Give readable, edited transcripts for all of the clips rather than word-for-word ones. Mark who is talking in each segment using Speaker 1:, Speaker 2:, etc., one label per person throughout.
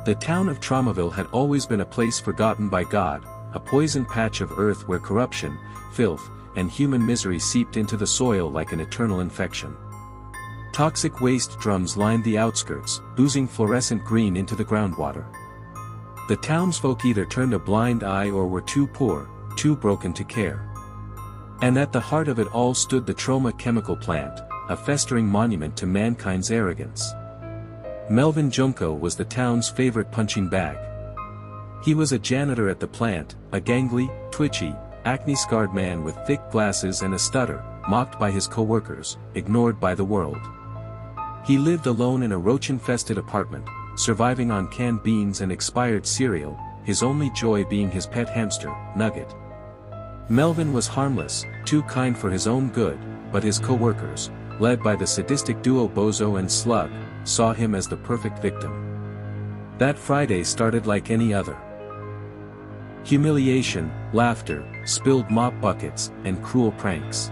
Speaker 1: The town of Tromaville had always been a place forgotten by God, a poisoned patch of earth where corruption, filth, and human misery seeped into the soil like an eternal infection. Toxic waste drums lined the outskirts, oozing fluorescent green into the groundwater. The townsfolk either turned a blind eye or were too poor, too broken to care. And at the heart of it all stood the Troma chemical plant, a festering monument to mankind's arrogance. Melvin Junko was the town's favorite punching bag. He was a janitor at the plant, a gangly, twitchy, acne-scarred man with thick glasses and a stutter, mocked by his co-workers, ignored by the world. He lived alone in a roach-infested apartment, surviving on canned beans and expired cereal, his only joy being his pet hamster, Nugget. Melvin was harmless, too kind for his own good, but his co-workers, led by the sadistic duo Bozo and Slug, saw him as the perfect victim. That Friday started like any other. Humiliation, laughter, spilled mop buckets, and cruel pranks.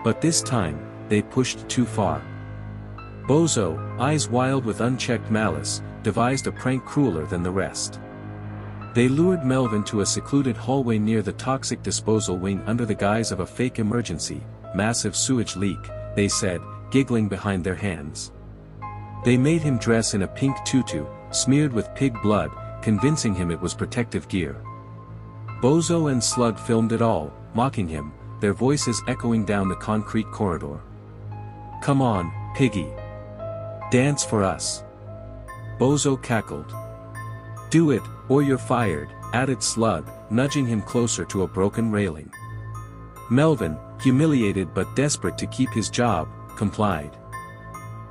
Speaker 1: But this time, they pushed too far. Bozo, eyes wild with unchecked malice, devised a prank crueler than the rest. They lured Melvin to a secluded hallway near the toxic disposal wing under the guise of a fake emergency, massive sewage leak, they said, giggling behind their hands. They made him dress in a pink tutu, smeared with pig blood, convincing him it was protective gear. Bozo and Slug filmed it all, mocking him, their voices echoing down the concrete corridor. "Come on, piggy. Dance for us." Bozo cackled. "Do it, or you're fired," added Slug, nudging him closer to a broken railing. Melvin, humiliated but desperate to keep his job, complied.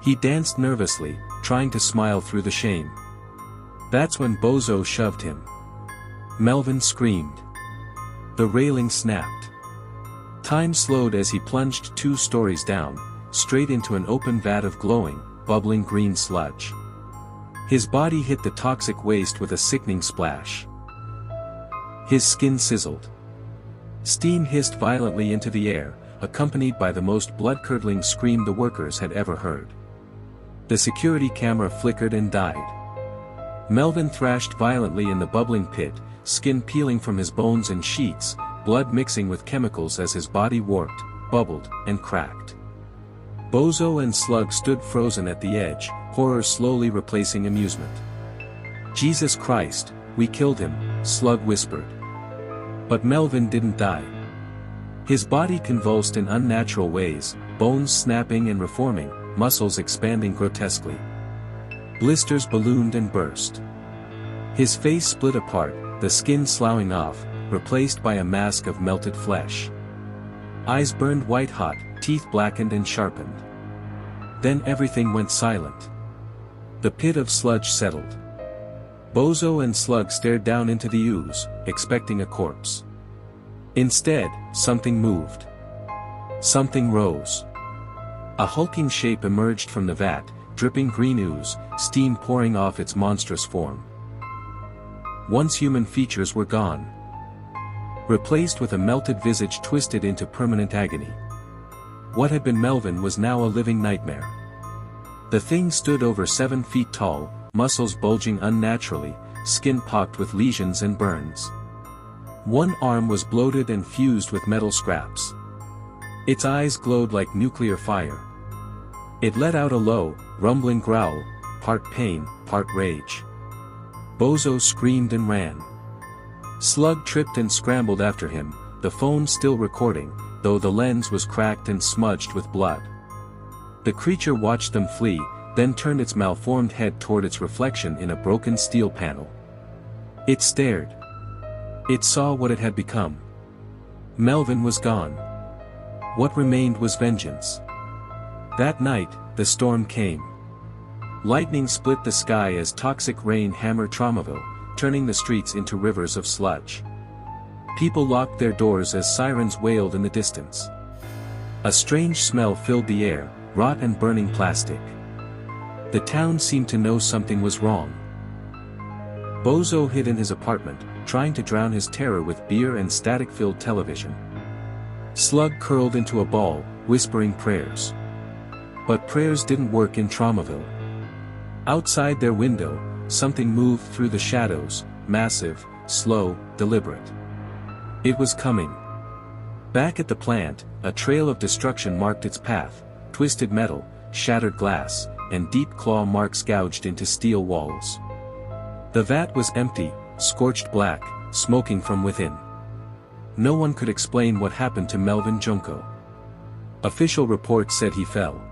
Speaker 1: He danced nervously, trying to smile through the shame. That's when Bozo shoved him. Melvin screamed. The railing snapped. Time slowed as he plunged 2 stories down, straight into an open vat of glowing, bubbling green sludge. His body hit the toxic waste with a sickening splash. His skin sizzled. Steam hissed violently into the air, accompanied by the most blood-curdling scream the workers had ever heard. The security camera flickered and died. Melvin thrashed violently in the bubbling pit, skin peeling from his bones in sheets, blood mixing with chemicals as his body warped, bubbled, and cracked. Bozo and Slug stood frozen at the edge, horror slowly replacing amusement. "Jesus Christ, we killed him," Slug whispered. But Melvin didn't die. His body convulsed in unnatural ways, bones snapping and reforming, muscles expanding grotesquely. Blisters ballooned and burst. His face split apart, the skin sloughing off, replaced by a mask of melted flesh. Eyes burned white-hot, teeth blackened and sharpened. Then everything went silent. The pit of sludge settled. Bozo and Slug stared down into the ooze, expecting a corpse. Instead, something moved. Something rose. A hulking shape emerged from the vat, dripping green ooze, steam pouring off its monstrous form. Once human features were gone. Replaced with a melted visage twisted into permanent agony. What had been Melvin was now a living nightmare. The thing stood over 7 feet tall, muscles bulging unnaturally, skin pocked with lesions and burns. One arm was bloated and fused with metal scraps. Its eyes glowed like nuclear fire. It let out a low, rumbling growl, part pain, part rage. Bozo screamed and ran. Slug tripped and scrambled after him, the phone still recording, though the lens was cracked and smudged with blood. The creature watched them flee, then turned its malformed head toward its reflection in a broken steel panel. It stared. It saw what it had become. Melvin was gone. What remained was vengeance. That night, the storm came. Lightning split the sky as toxic rain hammered Tromaville, turning the streets into rivers of sludge. People locked their doors as sirens wailed in the distance. A strange smell filled the air, rot and burning plastic. The town seemed to know something was wrong. Bozo hid in his apartment, trying to drown his terror with beer and static-filled television. Slug curled into a ball, whispering prayers. But prayers didn't work in Tromaville. Outside their window, something moved through the shadows, massive, slow, deliberate. It was coming. Back at the plant, a trail of destruction marked its path, twisted metal, shattered glass, and deep claw marks gouged into steel walls. The vat was empty, scorched black, smoking from within. No one could explain what happened to Melvin Junko. Official reports said he fell.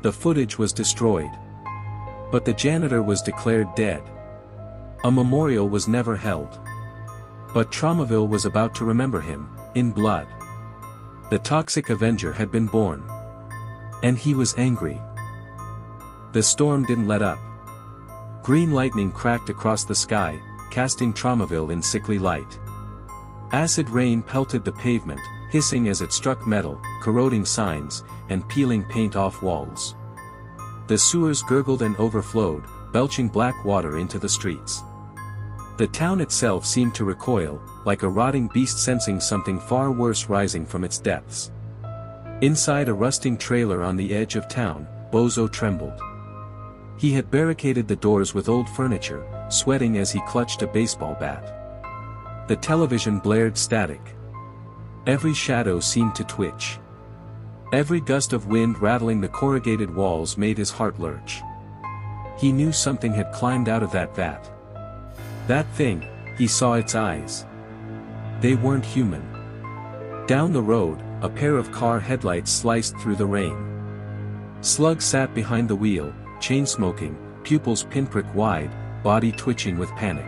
Speaker 1: The footage was destroyed. But the janitor was declared dead. A memorial was never held. But Tromaville was about to remember him, in blood. The Toxic Avenger had been born. And he was angry. The storm didn't let up. Green lightning cracked across the sky, casting Tromaville in sickly light. Acid rain pelted the pavement, hissing as it struck metal, corroding signs, and peeling paint off walls. The sewers gurgled and overflowed, belching black water into the streets. The town itself seemed to recoil, like a rotting beast sensing something far worse rising from its depths. Inside a rusting trailer on the edge of town, Bozo trembled. He had barricaded the doors with old furniture, sweating as he clutched a baseball bat. The television blared static. Every shadow seemed to twitch. Every gust of wind rattling the corrugated walls made his heart lurch. He knew something had climbed out of that vat. That thing, he saw its eyes. They weren't human. Down the road, a pair of car headlights sliced through the rain. Slug sat behind the wheel, chain-smoking, pupils pinprick wide, body twitching with panic.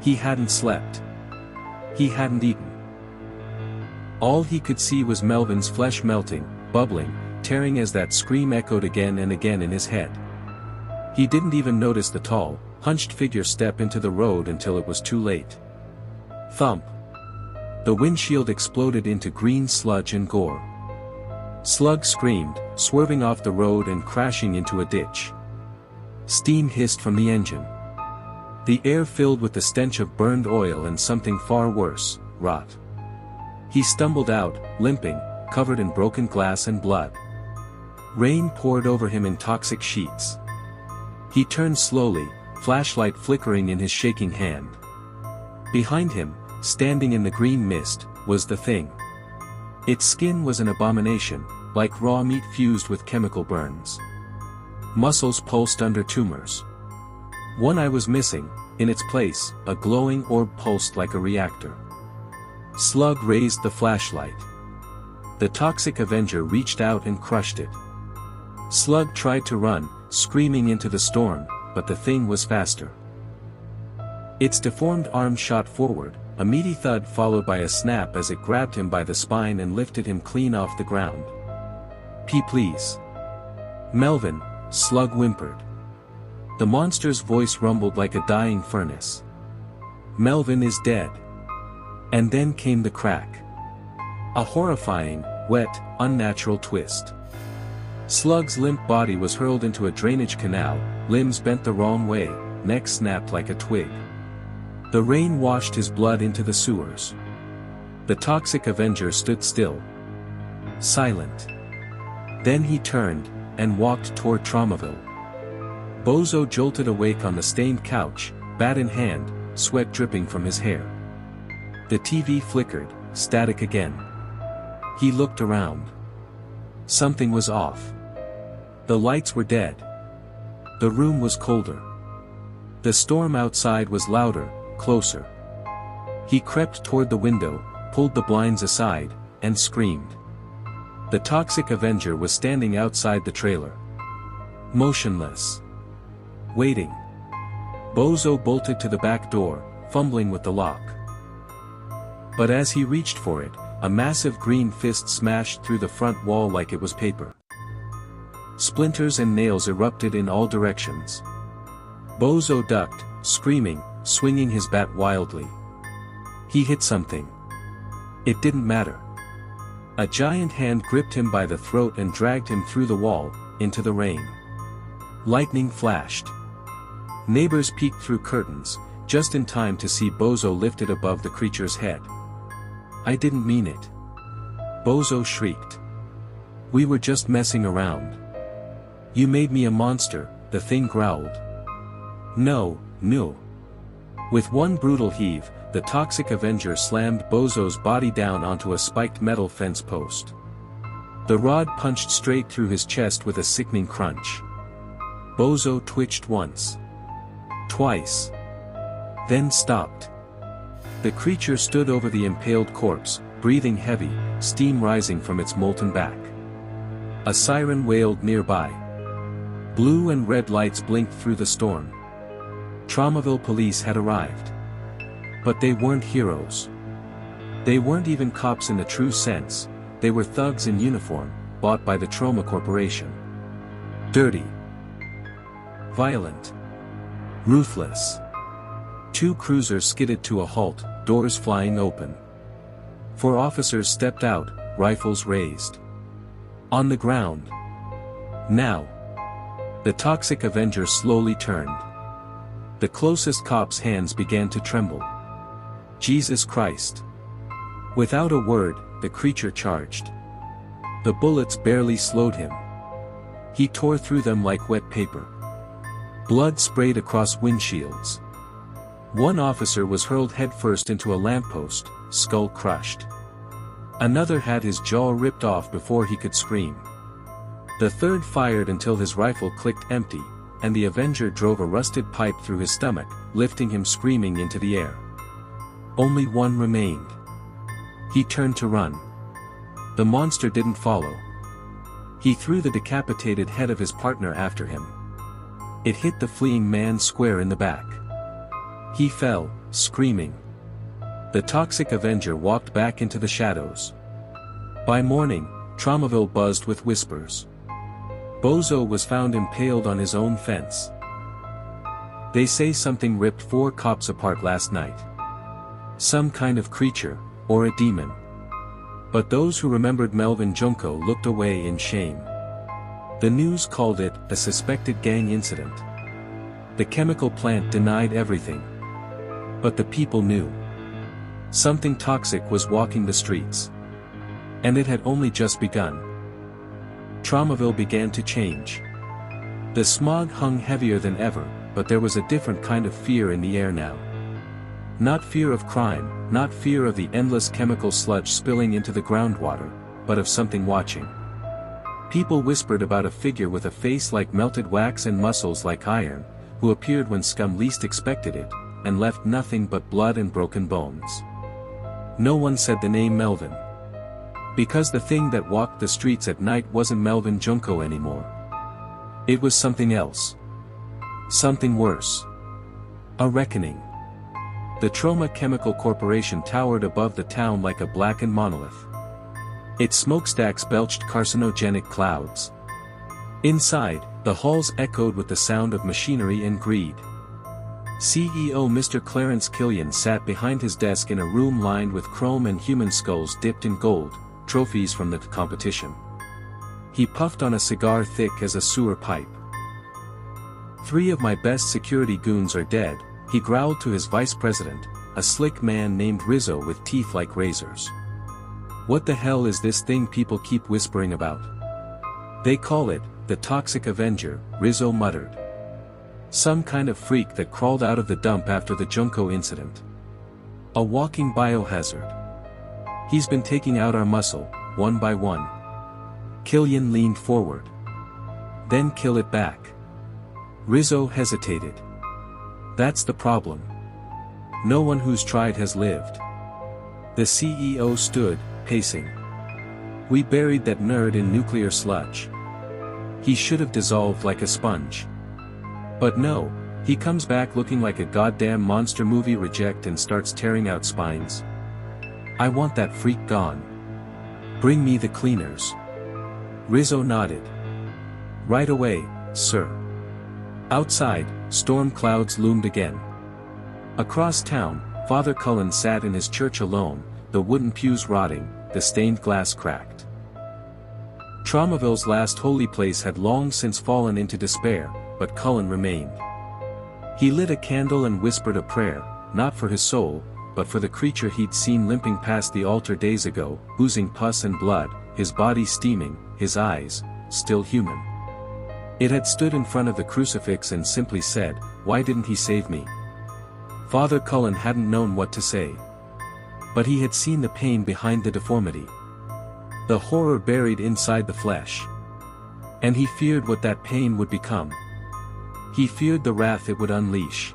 Speaker 1: He hadn't slept. He hadn't eaten. All he could see was Melvin's flesh melting, bubbling, tearing as that scream echoed again and again in his head. He didn't even notice the tall, hunched figure step into the road until it was too late. Thump. The windshield exploded into green sludge and gore. Slug screamed, swerving off the road and crashing into a ditch. Steam hissed from the engine. The air filled with the stench of burned oil and something far worse, rot. He stumbled out, limping, covered in broken glass and blood. Rain poured over him in toxic sheets. He turned slowly, flashlight flickering in his shaking hand. Behind him, standing in the green mist, was the thing. Its skin was an abomination, like raw meat fused with chemical burns. Muscles pulsed under tumors. One eye was missing, in its place, a glowing orb pulsed like a reactor. Slug raised the flashlight. The Toxic Avenger reached out and crushed it. Slug tried to run, screaming into the storm, but the thing was faster. Its deformed arm shot forward, a meaty thud followed by a snap as it grabbed him by the spine and lifted him clean off the ground. Please. Melvin, Slug whimpered. The monster's voice rumbled like a dying furnace. Melvin is dead. And then came the crack. A horrifying, wet, unnatural twist. Slug's limp body was hurled into a drainage canal, limbs bent the wrong way, neck snapped like a twig. The rain washed his blood into the sewers. The Toxic Avenger stood still. Silent. Then he turned, and walked toward Tromaville. Bozo jolted awake on the stained couch, bat in hand, sweat dripping from his hair. The TV flickered, static again. He looked around. Something was off. The lights were dead. The room was colder. The storm outside was louder, closer. He crept toward the window, pulled the blinds aside, and screamed. The Toxic Avenger was standing outside the trailer. Motionless. Waiting. Bozo bolted to the back door, fumbling with the lock. But as he reached for it, a massive green fist smashed through the front wall like it was paper. Splinters and nails erupted in all directions. Bozo ducked, screaming, swinging his bat wildly. He hit something. It didn't matter. A giant hand gripped him by the throat and dragged him through the wall, into the rain. Lightning flashed. Neighbors peeked through curtains, just in time to see Bozo lifted above the creature's head. I didn't mean it. Bozo shrieked. We were just messing around. You made me a monster, the thing growled. No, no. With one brutal heave, the Toxic Avenger slammed Bozo's body down onto a spiked metal fence post. The rod punched straight through his chest with a sickening crunch. Bozo twitched once. Twice. Then stopped. The creature stood over the impaled corpse, breathing heavy, steam rising from its molten back. A siren wailed nearby. Blue and red lights blinked through the storm. Tromaville police had arrived. But they weren't heroes. They weren't even cops in the true sense, they were thugs in uniform, bought by the Troma Corporation. Dirty. Violent. Ruthless. Two cruisers skidded to a halt, doors flying open. Four officers stepped out, rifles raised. On the ground. Now. The Toxic Avenger slowly turned. The closest cop's hands began to tremble. Jesus Christ. Without a word, the creature charged. The bullets barely slowed him. He tore through them like wet paper. Blood sprayed across windshields. One officer was hurled headfirst into a lamppost, skull crushed. Another had his jaw ripped off before he could scream. The third fired until his rifle clicked empty, and the Avenger drove a rusted pipe through his stomach, lifting him screaming into the air. Only one remained. He turned to run. The monster didn't follow. He threw the decapitated head of his partner after him. It hit the fleeing man square in the back. He fell, screaming. The Toxic Avenger walked back into the shadows. By morning, Tromaville buzzed with whispers. Bozo was found impaled on his own fence. They say something ripped 4 cops apart last night. Some kind of creature, or a demon. But those who remembered Melvin Junko looked away in shame. The news called it a suspected gang incident. The chemical plant denied everything. But the people knew. Something toxic was walking the streets. And it had only just begun. Tromaville began to change. The smog hung heavier than ever, but there was a different kind of fear in the air now. Not fear of crime, not fear of the endless chemical sludge spilling into the groundwater, but of something watching. People whispered about a figure with a face like melted wax and muscles like iron, who appeared when scum least expected it, and left nothing but blood and broken bones. No one said the name Melvin. Because the thing that walked the streets at night wasn't Melvin Junko anymore. It was something else. Something worse. A reckoning. The Troma Chemical Corporation towered above the town like a blackened monolith. Its smokestacks belched carcinogenic clouds. Inside, the halls echoed with the sound of machinery and greed. CEO Mr. Clarence Killian sat behind his desk in a room lined with chrome and human skulls dipped in gold, trophies from the competition. He puffed on a cigar thick as a sewer pipe. 3 of my best security goons are dead, he growled to his vice president, a slick man named Rizzo with teeth like razors. What the hell is this thing people keep whispering about? They call it, the Toxic Avenger, Rizzo muttered. Some kind of freak that crawled out of the dump after the Junko incident. A walking biohazard. He's been taking out our muscle, one by one. Killian leaned forward. Then kill it back. Rizzo hesitated. That's the problem. No one who's tried has lived. The CEO stood, pacing. We buried that nerd in nuclear sludge. He should have dissolved like a sponge. But no, he comes back looking like a goddamn monster movie reject and starts tearing out spines. I want that freak gone. Bring me the cleaners. Rizzo nodded. Right away, sir. Outside, storm clouds loomed again. Across town, Father Cullen sat in his church alone, the wooden pews rotting, the stained glass cracked. Tromaville's last holy place had long since fallen into despair, but Cullen remained. He lit a candle and whispered a prayer, not for his soul, but for the creature he'd seen limping past the altar days ago, oozing pus and blood, his body steaming, his eyes, still human. It had stood in front of the crucifix and simply said, "Why didn't he save me?" Father Cullen hadn't known what to say. But he had seen the pain behind the deformity. The horror buried inside the flesh. And he feared what that pain would become. He feared the wrath it would unleash.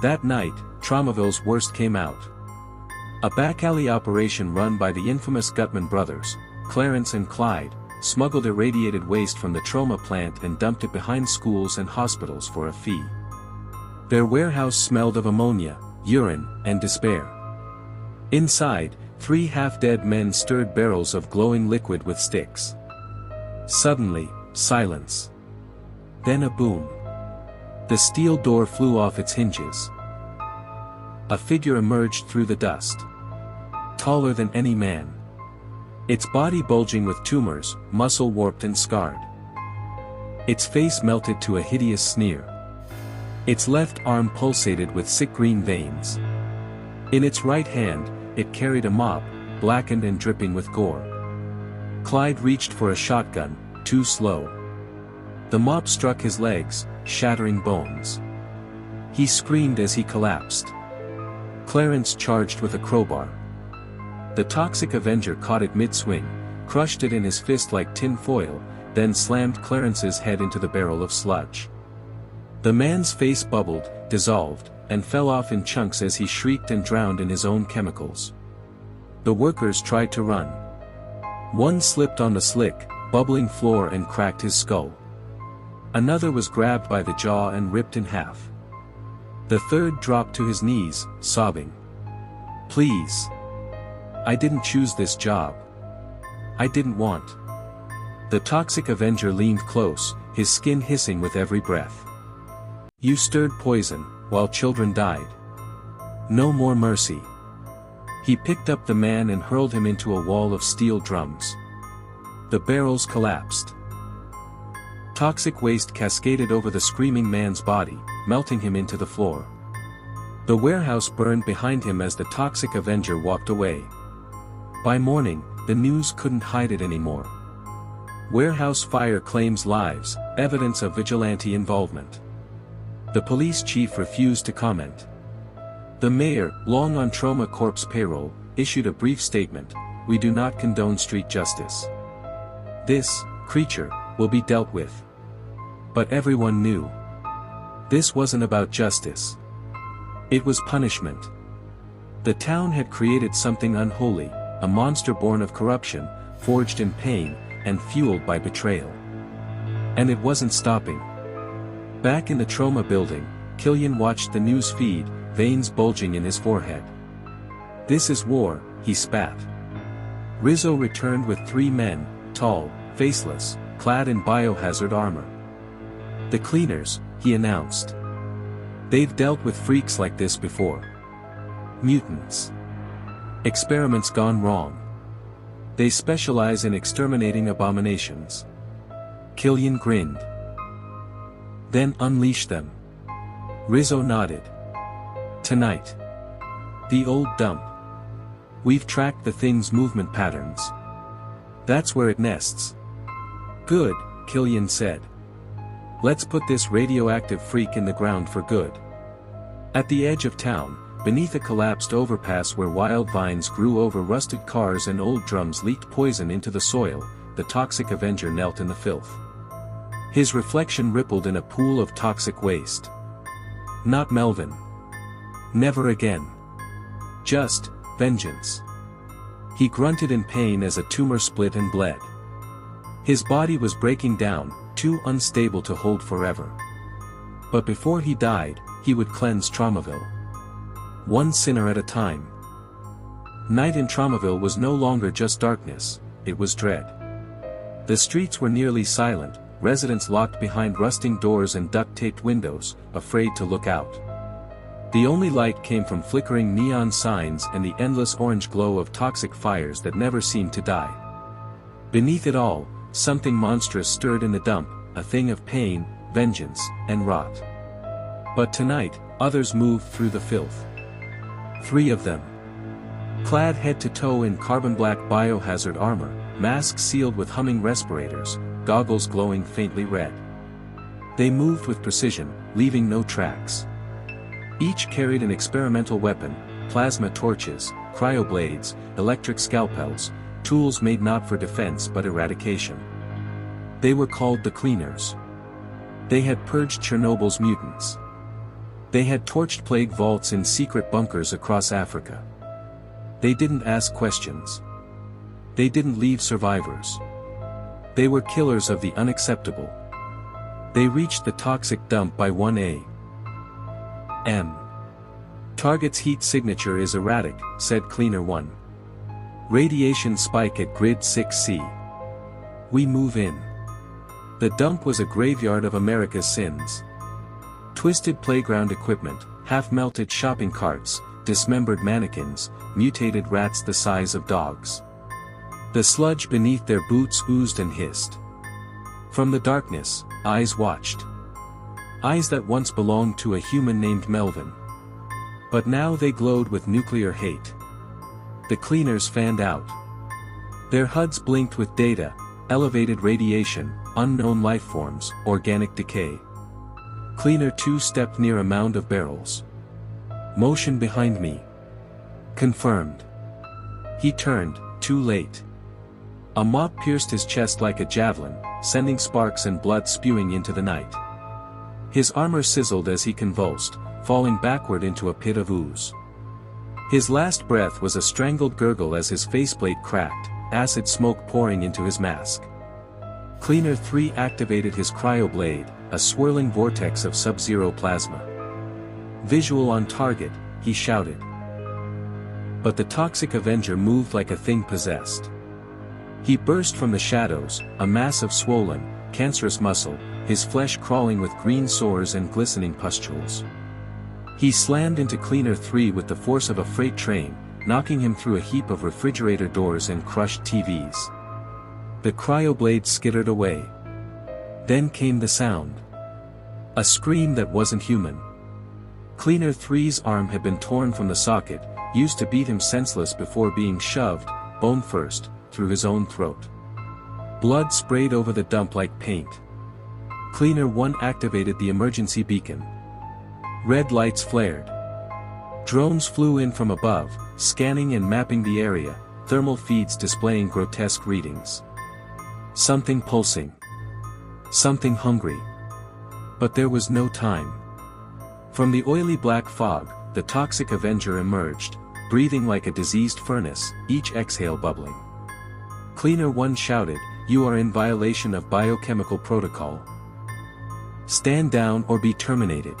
Speaker 1: That night, Tromaville's worst came out. A back-alley operation run by the infamous Gutman brothers, Clarence and Clyde, smuggled irradiated waste from the Troma plant and dumped it behind schools and hospitals for a fee. Their warehouse smelled of ammonia, urine, and despair. Inside, 3 half-dead men stirred barrels of glowing liquid with sticks. Suddenly, silence. Then a boom. The steel door flew off its hinges. A figure emerged through the dust. Taller than any man. Its body bulging with tumors, muscle warped and scarred. Its face melted to a hideous sneer. Its left arm pulsated with sick green veins. In its right hand, it carried a mop, blackened and dripping with gore. Clyde reached for a shotgun, too slow. The mop struck his legs, shattering bones. He screamed as he collapsed. Clarence charged with a crowbar. The Toxic Avenger caught it mid-swing, crushed it in his fist like tin foil, then slammed Clarence's head into the barrel of sludge. The man's face bubbled, dissolved, and fell off in chunks as he shrieked and drowned in his own chemicals. The workers tried to run. One slipped on the slick, bubbling floor and cracked his skull. Another was grabbed by the jaw and ripped in half. The third dropped to his knees, sobbing. "Please. I didn't choose this job. I didn't want." The Toxic Avenger leaned close, his skin hissing with every breath. "You stirred poison, while children died. No more mercy." He picked up the man and hurled him into a wall of steel drums. The barrels collapsed. Toxic waste cascaded over the screaming man's body, melting him into the floor. The warehouse burned behind him as the Toxic Avenger walked away. By morning, the news couldn't hide it anymore. Warehouse fire claims lives, evidence of vigilante involvement. The police chief refused to comment. The mayor, long on Troma Corp's payroll, issued a brief statement: "We do not condone street justice. This creature will be dealt with." But everyone knew. This wasn't about justice. It was punishment. The town had created something unholy, a monster born of corruption, forged in pain, and fueled by betrayal. And it wasn't stopping. Back in the Troma building, Killian watched the news feed, veins bulging in his forehead. "This is war," he spat. Rizzo returned with 3 men, tall, faceless, clad in biohazard armor. "The cleaners," he announced. "They've dealt with freaks like this before. Mutants. Experiments gone wrong. They specialize in exterminating abominations." Killian grinned. "Then unleash them." Rizzo nodded. "Tonight. The old dump. We've tracked the thing's movement patterns. That's where it nests." "Good," Killian said. "Let's put this radioactive freak in the ground for good." At the edge of town, beneath a collapsed overpass where wild vines grew over rusted cars and old drums leaked poison into the soil, the Toxic Avenger knelt in the filth. His reflection rippled in a pool of toxic waste. Not Melvin. Never again. Just vengeance. He grunted in pain as a tumor split and bled. His body was breaking down, too unstable to hold forever. But before he died, he would cleanse Tromaville. One sinner at a time. Night in Tromaville was no longer just darkness, it was dread. The streets were nearly silent, residents locked behind rusting doors and duct-taped windows, afraid to look out. The only light came from flickering neon signs and the endless orange glow of toxic fires that never seemed to die. Beneath it all, something monstrous stirred in the dump, a thing of pain, vengeance, and rot. But tonight, others moved through the filth. 3 of them. Clad head to toe in carbon-black biohazard armor, masks sealed with humming respirators, goggles glowing faintly red. They moved with precision, leaving no tracks. Each carried an experimental weapon, plasma torches, cryoblades, electric scalpels, tools made not for defense but eradication. They were called the Cleaners. They had purged Chernobyl's mutants. They had torched plague vaults in secret bunkers across Africa. They didn't ask questions. They didn't leave survivors. They were killers of the unacceptable. They reached the toxic dump by 1 a.m. Target's heat signature is erratic, said Cleaner 1. Radiation spike at grid 6C. We move in. The dump was a graveyard of America's sins. Twisted playground equipment, half-melted shopping carts, dismembered mannequins, mutated rats the size of dogs. The sludge beneath their boots oozed and hissed. From the darkness, eyes watched. Eyes that once belonged to a human named Melvin. But now they glowed with nuclear hate. The Cleaners fanned out. Their HUDs blinked with data, elevated radiation, unknown lifeforms, organic decay. Cleaner 2 stepped near a mound of barrels. Motion behind me. Confirmed. He turned, too late. A mop pierced his chest like a javelin, sending sparks and blood spewing into the night. His armor sizzled as he convulsed, falling backward into a pit of ooze. His last breath was a strangled gurgle as his faceplate cracked, acid smoke pouring into his mask. Cleaner 3 activated his cryoblade, a swirling vortex of sub-zero plasma. Visual on target, he shouted. But the Toxic Avenger moved like a thing possessed. He burst from the shadows, a mass of swollen, cancerous muscle, his flesh crawling with green sores and glistening pustules. He slammed into Cleaner 3 with the force of a freight train, knocking him through a heap of refrigerator doors and crushed TVs. The cryoblade skittered away. Then came the sound. A scream that wasn't human. Cleaner 3's arm had been torn from the socket, used to beat him senseless before being shoved, bone first, through his own throat. Blood sprayed over the dump like paint. Cleaner 1 activated the emergency beacon. Red lights flared. Drones flew in from above, scanning and mapping the area, thermal feeds displaying grotesque readings. Something pulsing. Something hungry. But there was no time. From the oily black fog, the Toxic Avenger emerged, breathing like a diseased furnace, each exhale bubbling. Cleaner 1 shouted, "You are in violation of biochemical protocol. Stand down or be terminated."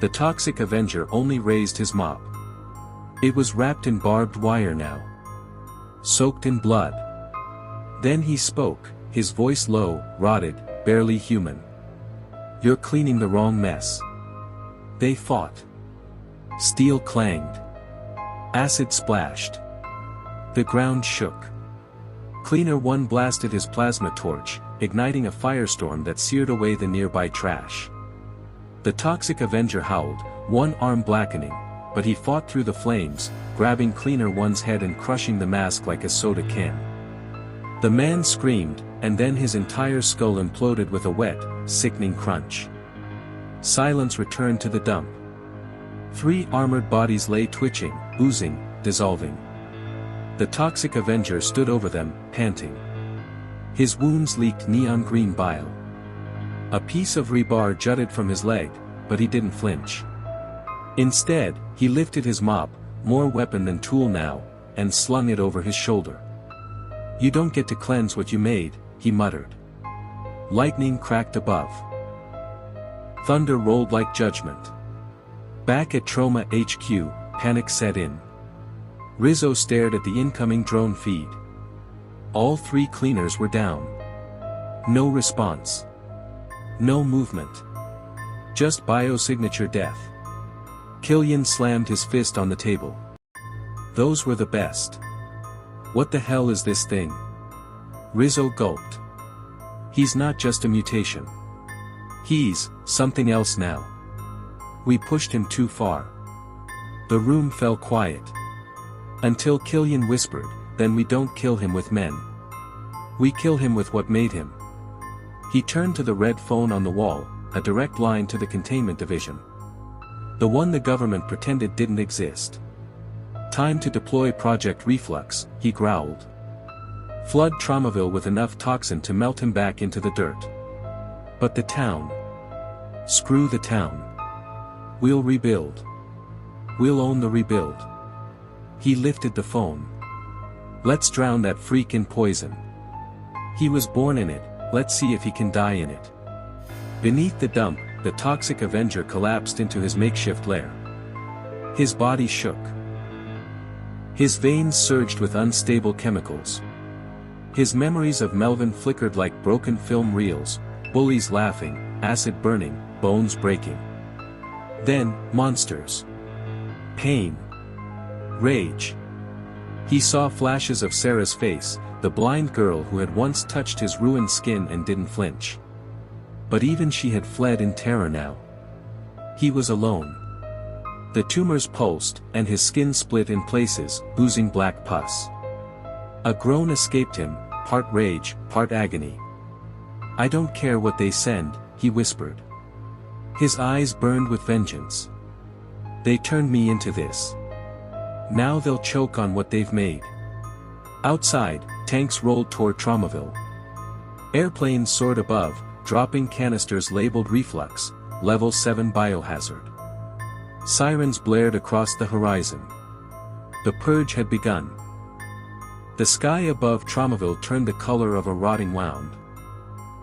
Speaker 1: The Toxic Avenger only raised his mop. It was wrapped in barbed wire now. Soaked in blood. Then he spoke, his voice low, rotted, barely human. "You're cleaning the wrong mess." They fought. Steel clanged. Acid splashed. The ground shook. Cleaner 1 blasted his plasma torch, igniting a firestorm that seared away the nearby trash. The Toxic Avenger howled, one arm blackening, but he fought through the flames, grabbing Cleaner 1's head and crushing the mask like a soda can. The man screamed, and then his entire skull imploded with a wet, sickening crunch. Silence returned to the dump. 3 armored bodies lay twitching, oozing, dissolving. The Toxic Avenger stood over them, panting. His wounds leaked neon green bile. A piece of rebar jutted from his leg, but he didn't flinch. Instead, he lifted his mop, more weapon than tool now, and slung it over his shoulder. "You don't get to cleanse what you made," he muttered. Lightning cracked above. Thunder rolled like judgment. Back at Troma HQ, panic set in. Rizzo stared at the incoming drone feed. All 3 cleaners were down. No response. No movement. Just biosignature death. Killian slammed his fist on the table. Those were the best. What the hell is this thing? Rizzo gulped. He's not just a mutation. He's something else now. We pushed him too far. The room fell quiet. Until Killian whispered, "Then we don't kill him with men. We kill him with what made him." He turned to the red phone on the wall, a direct line to the containment division. The one the government pretended didn't exist. Time to deploy Project Reflux, he growled. Flood Tromaville with enough toxin to melt him back into the dirt. But the town. Screw the town. We'll rebuild. We'll own the rebuild. He lifted the phone. Let's drown that freak in poison. He was born in it, let's see if he can die in it. Beneath the dump, the Toxic Avenger collapsed into his makeshift lair. His body shook. His veins surged with unstable chemicals. His memories of Melvin flickered like broken film reels, bullies laughing, acid burning, bones breaking. Then, monsters. Pain. Rage. He saw flashes of Sarah's face, the blind girl who had once touched his ruined skin and didn't flinch. But even she had fled in terror now. He was alone. The tumors pulsed, and his skin split in places, oozing black pus. A groan escaped him, part rage, part agony. I don't care what they send, he whispered. His eyes burned with vengeance. They turned me into this. Now they'll choke on what they've made. Outside, tanks rolled toward Tromaville. Airplanes soared above, dropping canisters labeled Reflux, Level 7 Biohazard. Sirens blared across the horizon. The purge had begun. The sky above Tromaville turned the color of a rotting wound.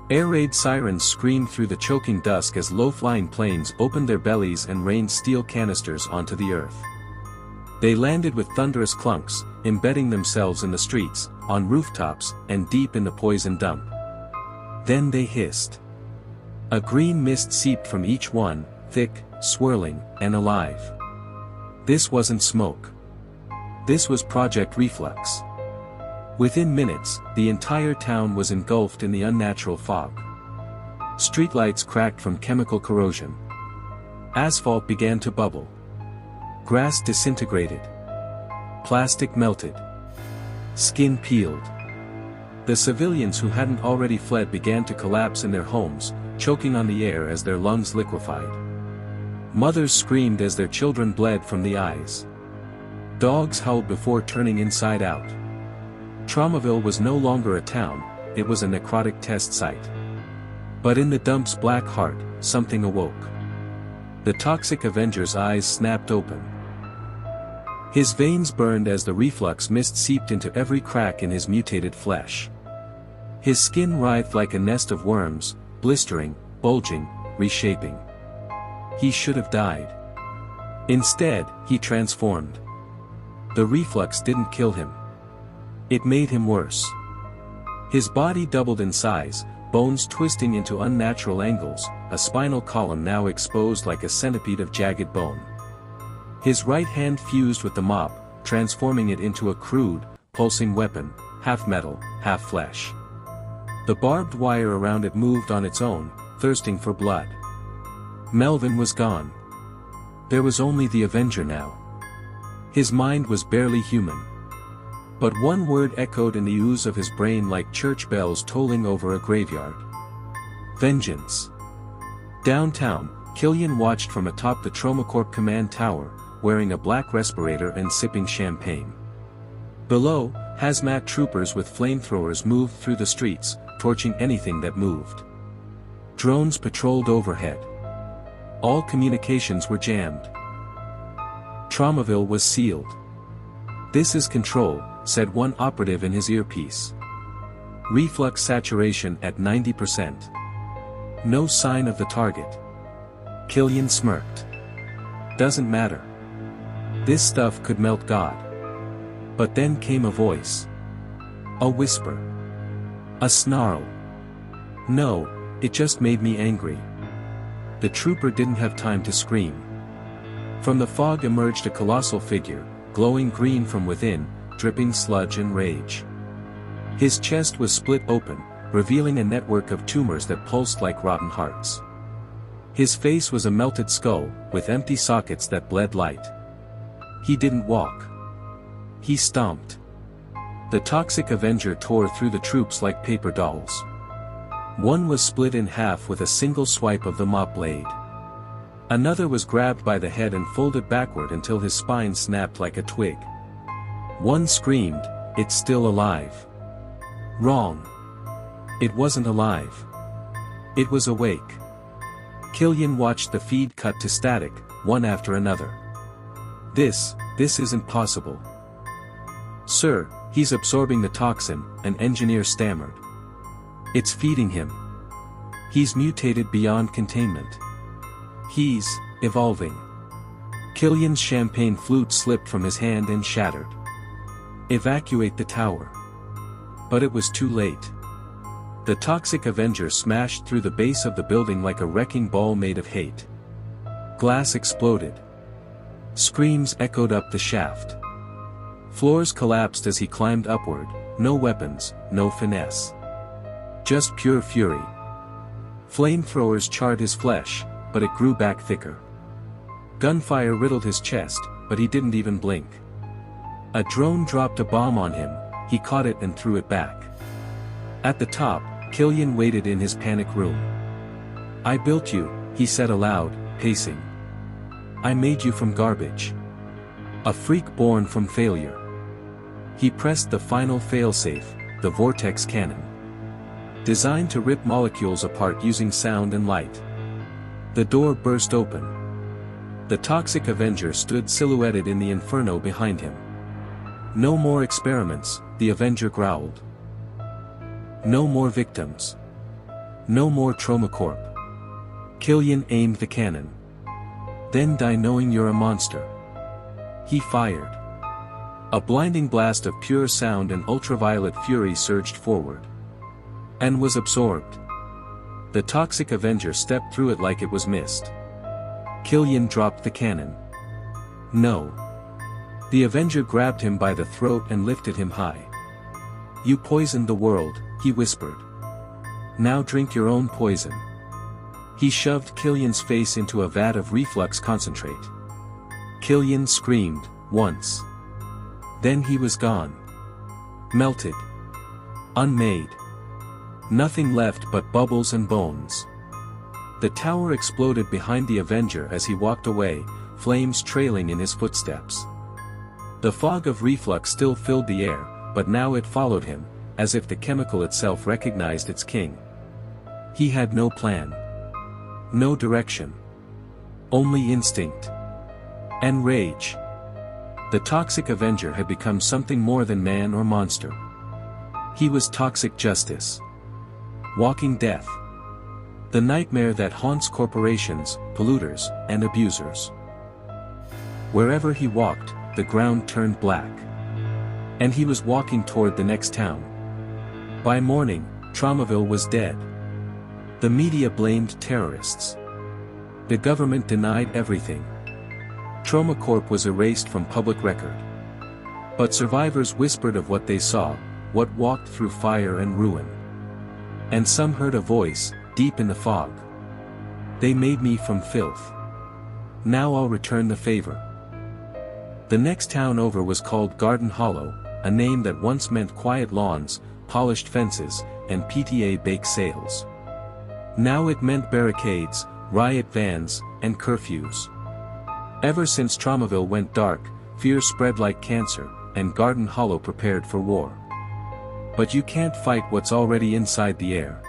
Speaker 1: Air raid sirens screamed through the choking dusk as low-flying planes opened their bellies and rained steel canisters onto the earth. They landed with thunderous clunks, embedding themselves in the streets, on rooftops, and deep in the poison dump. Then they hissed. A green mist seeped from each one, thick, swirling, and alive. This wasn't smoke. This was Project Reflux. Within minutes, the entire town was engulfed in the unnatural fog. Streetlights cracked from chemical corrosion. Asphalt began to bubble. Grass disintegrated. Plastic melted. Skin peeled. The civilians who hadn't already fled began to collapse in their homes, choking on the air as their lungs liquefied. Mothers screamed as their children bled from the eyes. Dogs howled before turning inside out. Tromaville was no longer a town, it was a necrotic test site. But in the dump's black heart, something awoke. The Toxic Avenger's eyes snapped open. His veins burned as the reflux mist seeped into every crack in his mutated flesh. His skin writhed like a nest of worms, blistering, bulging, reshaping. He should have died. Instead, he transformed. The reflux didn't kill him. It made him worse. His body doubled in size, bones twisting into unnatural angles, a spinal column now exposed like a centipede of jagged bone. His right hand fused with the mop, transforming it into a crude, pulsing weapon, half metal, half flesh. The barbed wire around it moved on its own, thirsting for blood. Melvin was gone. There was only the Avenger now. His mind was barely human. But one word echoed in the ooze of his brain like church bells tolling over a graveyard. Vengeance. Downtown, Killian watched from atop the Tromacorp command tower, wearing a black respirator and sipping champagne. Below, hazmat troopers with flamethrowers moved through the streets, torching anything that moved. Drones patrolled overhead. All communications were jammed. Tromaville was sealed. "This is Control," said one operative in his earpiece. "Reflux saturation at 90%. No sign of the target." Killian smirked. "Doesn't matter. This stuff could melt God." But then came a voice. A whisper. A snarl. "No, it just made me angry." The trooper didn't have time to scream. From the fog emerged a colossal figure, glowing green from within, dripping sludge and rage. His chest was split open, revealing a network of tumors that pulsed like rotten hearts. His face was a melted skull, with empty sockets that bled light. He didn't walk. He stomped. The Toxic Avenger tore through the troops like paper dolls. One was split in half with a single swipe of the mop blade. Another was grabbed by the head and folded backward until his spine snapped like a twig. One screamed, "It's still alive." Wrong. It wasn't alive. It was awake. Killian watched the feed cut to static, one after another. This isn't possible. "Sir, he's absorbing the toxin," an engineer stammered. "It's feeding him. He's mutated beyond containment. He's evolving." Killian's champagne flute slipped from his hand and shattered. "Evacuate the tower." But it was too late. The Toxic Avenger smashed through the base of the building like a wrecking ball made of hate. Glass exploded. Screams echoed up the shaft. Floors collapsed as he climbed upward, no weapons, no finesse. Just pure fury. Flamethrowers charred his flesh, but it grew back thicker. Gunfire riddled his chest, but he didn't even blink. A drone dropped a bomb on him, he caught it and threw it back. At the top, Killian waited in his panic room. "I built you," he said aloud, pacing. "I made you from garbage. A freak born from failure." He pressed the final failsafe, the vortex cannon. Designed to rip molecules apart using sound and light. The door burst open. The Toxic Avenger stood silhouetted in the inferno behind him. "No more experiments," the Avenger growled. "No more victims. No more Tromacorp." Killian aimed the cannon. "Then die knowing you're a monster." He fired. A blinding blast of pure sound and ultraviolet fury surged forward. And was absorbed. The Toxic Avenger stepped through it like it was mist. Killian dropped the cannon. "No." The Avenger grabbed him by the throat and lifted him high. "You poisoned the world," he whispered. "Now drink your own poison." He shoved Killian's face into a vat of reflux concentrate. Killian screamed, once. Then he was gone. Melted. Unmade. Nothing left but bubbles and bones. The tower exploded behind the Avenger as he walked away, flames trailing in his footsteps. The fog of reflux still filled the air, but now it followed him, as if the chemical itself recognized its king. He had no plan. No direction. Only instinct. And rage. The Toxic Avenger had become something more than man or monster. He was toxic justice. Walking death. The nightmare that haunts corporations, polluters, and abusers. Wherever he walked, the ground turned black. And he was walking toward the next town. By morning, Tromaville was dead. The media blamed terrorists. The government denied everything. Tromacorp was erased from public record. But survivors whispered of what they saw, what walked through fire and ruin. And some heard a voice, deep in the fog. "They made me from filth. Now I'll return the favor." The next town over was called Garden Hollow, a name that once meant quiet lawns, polished fences, and PTA bake sales. Now it meant barricades, riot vans, and curfews. Ever since Tromaville went dark, fear spread like cancer, and Garden Hollow prepared for war. But you can't fight what's already inside the air.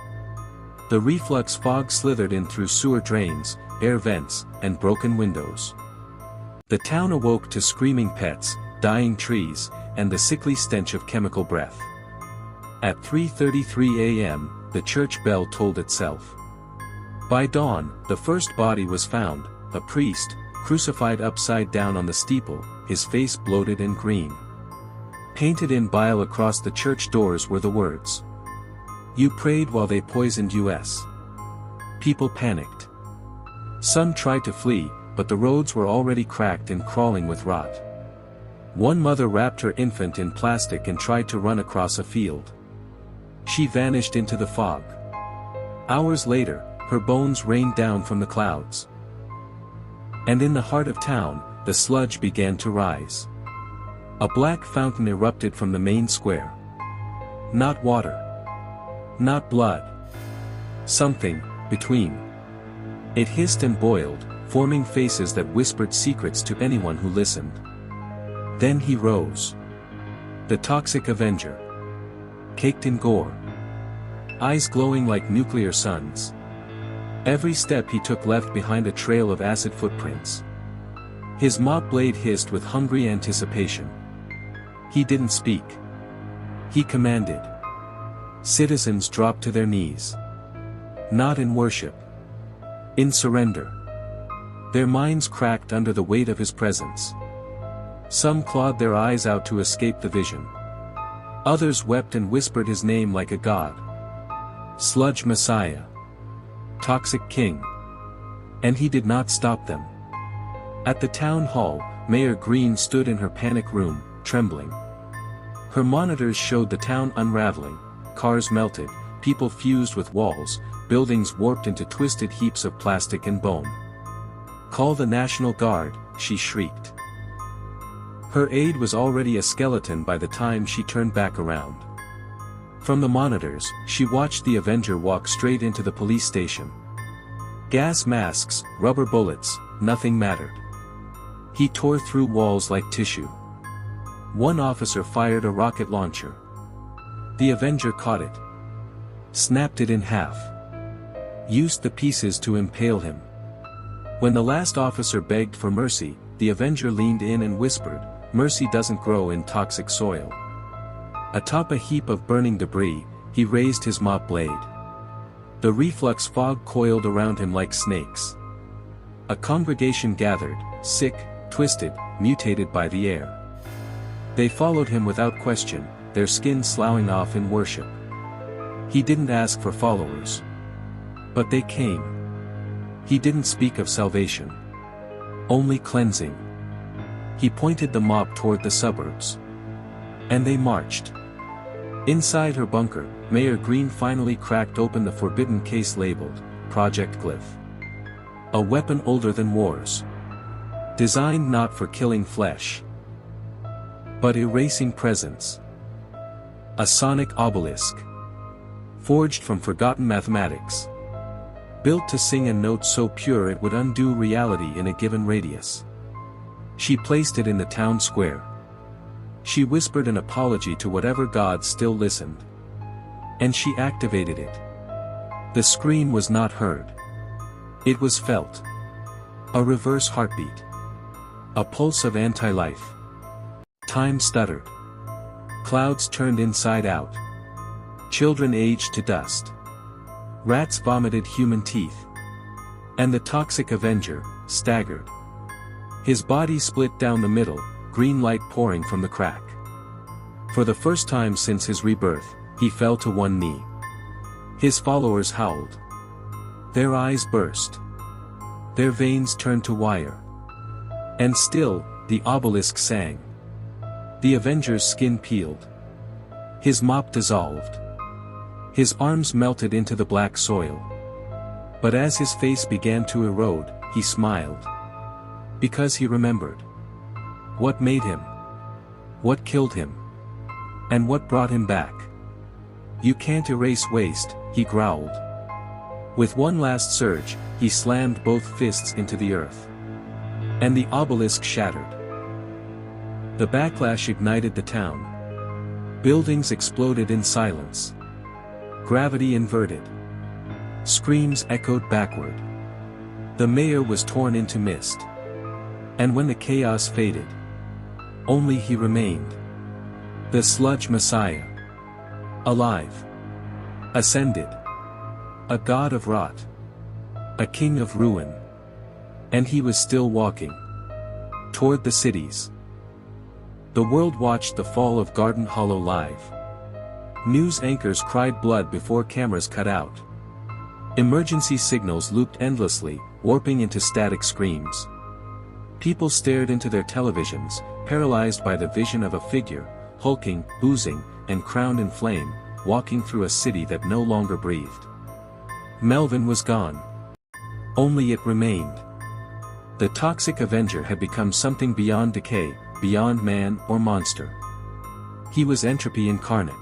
Speaker 1: The reflux fog slithered in through sewer drains, air vents, and broken windows. The town awoke to screaming pets, dying trees, and the sickly stench of chemical breath. At 3:33 a.m., the church bell tolled itself. By dawn, the first body was found, a priest, crucified upside down on the steeple, his face bloated and green. Painted in bile across the church doors were the words, "You prayed while they poisoned us." People panicked. Some tried to flee, but the roads were already cracked and crawling with rot. One mother wrapped her infant in plastic and tried to run across a field. She vanished into the fog. Hours later, her bones rained down from the clouds. And in the heart of town, the sludge began to rise. A black fountain erupted from the main square. Not water. Not blood. something, between. It hissed and boiled, forming faces that whispered secrets to anyone who listened. Then he rose. The Toxic Avenger. Caked in gore. Eyes glowing like nuclear suns. Every step he took left behind a trail of acid footprints. His mop blade hissed with hungry anticipation. He didn't speak. He commanded. Citizens dropped to their knees. Not in worship. In surrender. Their minds cracked under the weight of his presence. Some clawed their eyes out to escape the vision. Others wept and whispered his name like a god. Sludge Messiah. Toxic King. And he did not stop them. At the town hall, Mayor Green stood in her panic room, trembling. Her monitors showed the town unraveling, cars melted, people fused with walls, buildings warped into twisted heaps of plastic and bone. "Call the National Guard," she shrieked. Her aide was already a skeleton by the time she turned back around. From the monitors, she watched the Avenger walk straight into the police station. Gas masks, rubber bullets, nothing mattered. He tore through walls like tissue. One officer fired a rocket launcher. The Avenger caught it. Snapped it in half. Used the pieces to impale him. When the last officer begged for mercy, the Avenger leaned in and whispered, "Mercy doesn't grow in toxic soil." Atop a heap of burning debris, he raised his mop blade. The reflux fog coiled around him like snakes. A congregation gathered, sick, twisted, mutated by the air. They followed him without question, their skin sloughing off in worship. He didn't ask for followers. But they came. He didn't speak of salvation. Only cleansing. He pointed the mop toward the suburbs. And they marched. Inside her bunker, Mayor Green finally cracked open the forbidden case labeled, Project Glyph. A weapon older than wars. Designed not for killing flesh, but erasing presence. A sonic obelisk. Forged from forgotten mathematics. Built to sing a note so pure it would undo reality in a given radius. She placed it in the town square. She whispered an apology to whatever god still listened. And she activated it. The scream was not heard. It was felt. A reverse heartbeat. A pulse of anti-life. Time stuttered. Clouds turned inside out. Children aged to dust. Rats vomited human teeth. And the Toxic Avenger staggered. His body split down the middle, green light pouring from the crack. For the first time since his rebirth, he fell to one knee. His followers howled. Their eyes burst. Their veins turned to wire. And still, the obelisk sang. The Avenger's skin peeled. His mop dissolved. His arms melted into the black soil. But as his face began to erode, he smiled. Because he remembered. What made him? What killed him? And what brought him back? "You can't erase waste," he growled. With one last surge, he slammed both fists into the earth. And the obelisk shattered. The backlash ignited the town. Buildings exploded in silence. Gravity inverted. Screams echoed backward. The mayor was torn into mist. And when the chaos faded, only he remained. The Sludge Messiah. Alive. Ascended. A god of rot. A king of ruin. And he was still walking. Toward the cities. The world watched the fall of Garden Hollow live. News anchors cried blood before cameras cut out. Emergency signals looped endlessly, warping into static screams. People stared into their televisions, paralyzed by the vision of a figure, hulking, oozing, and crowned in flame, walking through a city that no longer breathed. Melvin was gone. Only it remained. The Toxic Avenger had become something beyond decay, beyond man or monster. He was entropy incarnate.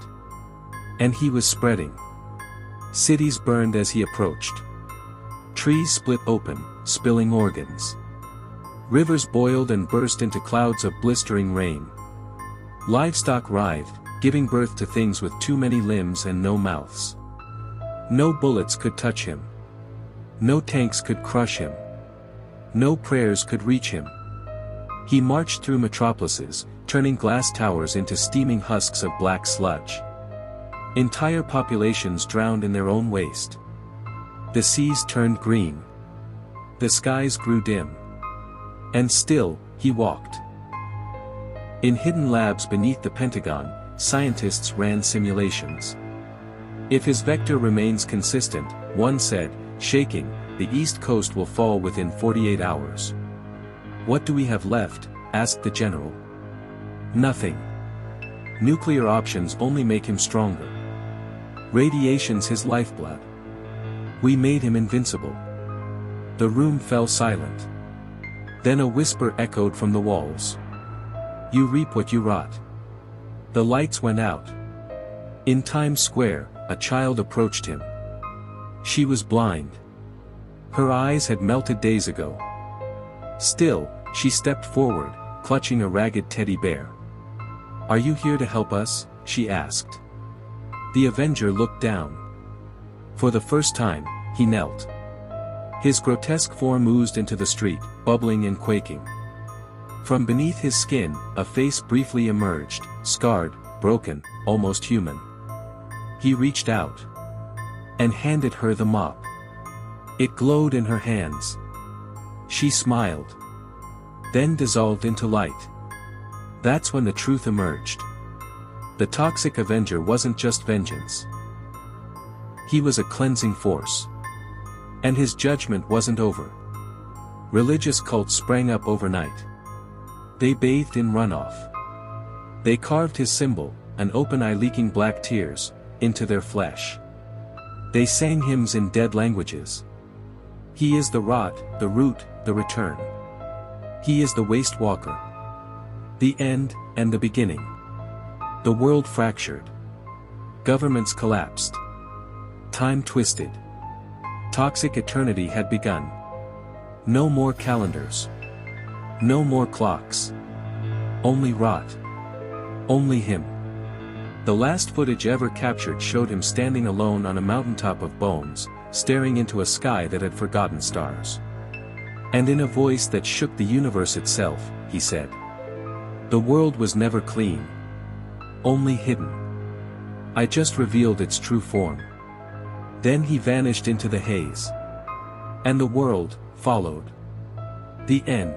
Speaker 1: And he was spreading. Cities burned as he approached. Trees split open, spilling organs. Rivers boiled and burst into clouds of blistering rain. Livestock writhed, giving birth to things with too many limbs and no mouths. No bullets could touch him. No tanks could crush him. No prayers could reach him. He marched through metropolises, turning glass towers into steaming husks of black sludge. Entire populations drowned in their own waste. The seas turned green. The skies grew dim. And still, he walked. In hidden labs beneath the Pentagon, scientists ran simulations. If his vector remains consistent, one said, shaking, the East Coast will fall within 48 hours. What do we have left? Asked the general. Nothing. Nuclear options only make him stronger. Radiation's his lifeblood. We made him invincible. The room fell silent. Then a whisper echoed from the walls. You reap what you rot. The lights went out. In Times Square, a child approached him. She was blind. Her eyes had melted days ago. Still, she stepped forward, clutching a ragged teddy bear. Are you here to help us? She asked. The Avenger looked down. For the first time, he knelt. His grotesque form oozed into the street, bubbling and quaking. From beneath his skin, a face briefly emerged, scarred, broken, almost human. He reached out and handed her the mop. It glowed in her hands. She smiled. Then dissolved into light. That's when the truth emerged. The Toxic Avenger wasn't just vengeance. He was a cleansing force. And his judgment wasn't over. Religious cults sprang up overnight. They bathed in runoff. They carved his symbol, an open eye leaking black tears, into their flesh. They sang hymns in dead languages. He is the rot, the root, the return. He is the waste walker. The end, and the beginning. The world fractured. Governments collapsed. Time twisted. Toxic eternity had begun. No more calendars. No more clocks. Only rot. Only him. The last footage ever captured showed him standing alone on a mountaintop of bones, staring into a sky that had forgotten stars. And in a voice that shook the universe itself, he said, "The world was never clean. Only hidden. I just revealed its true form." Then he vanished into the haze. And the world followed. The end.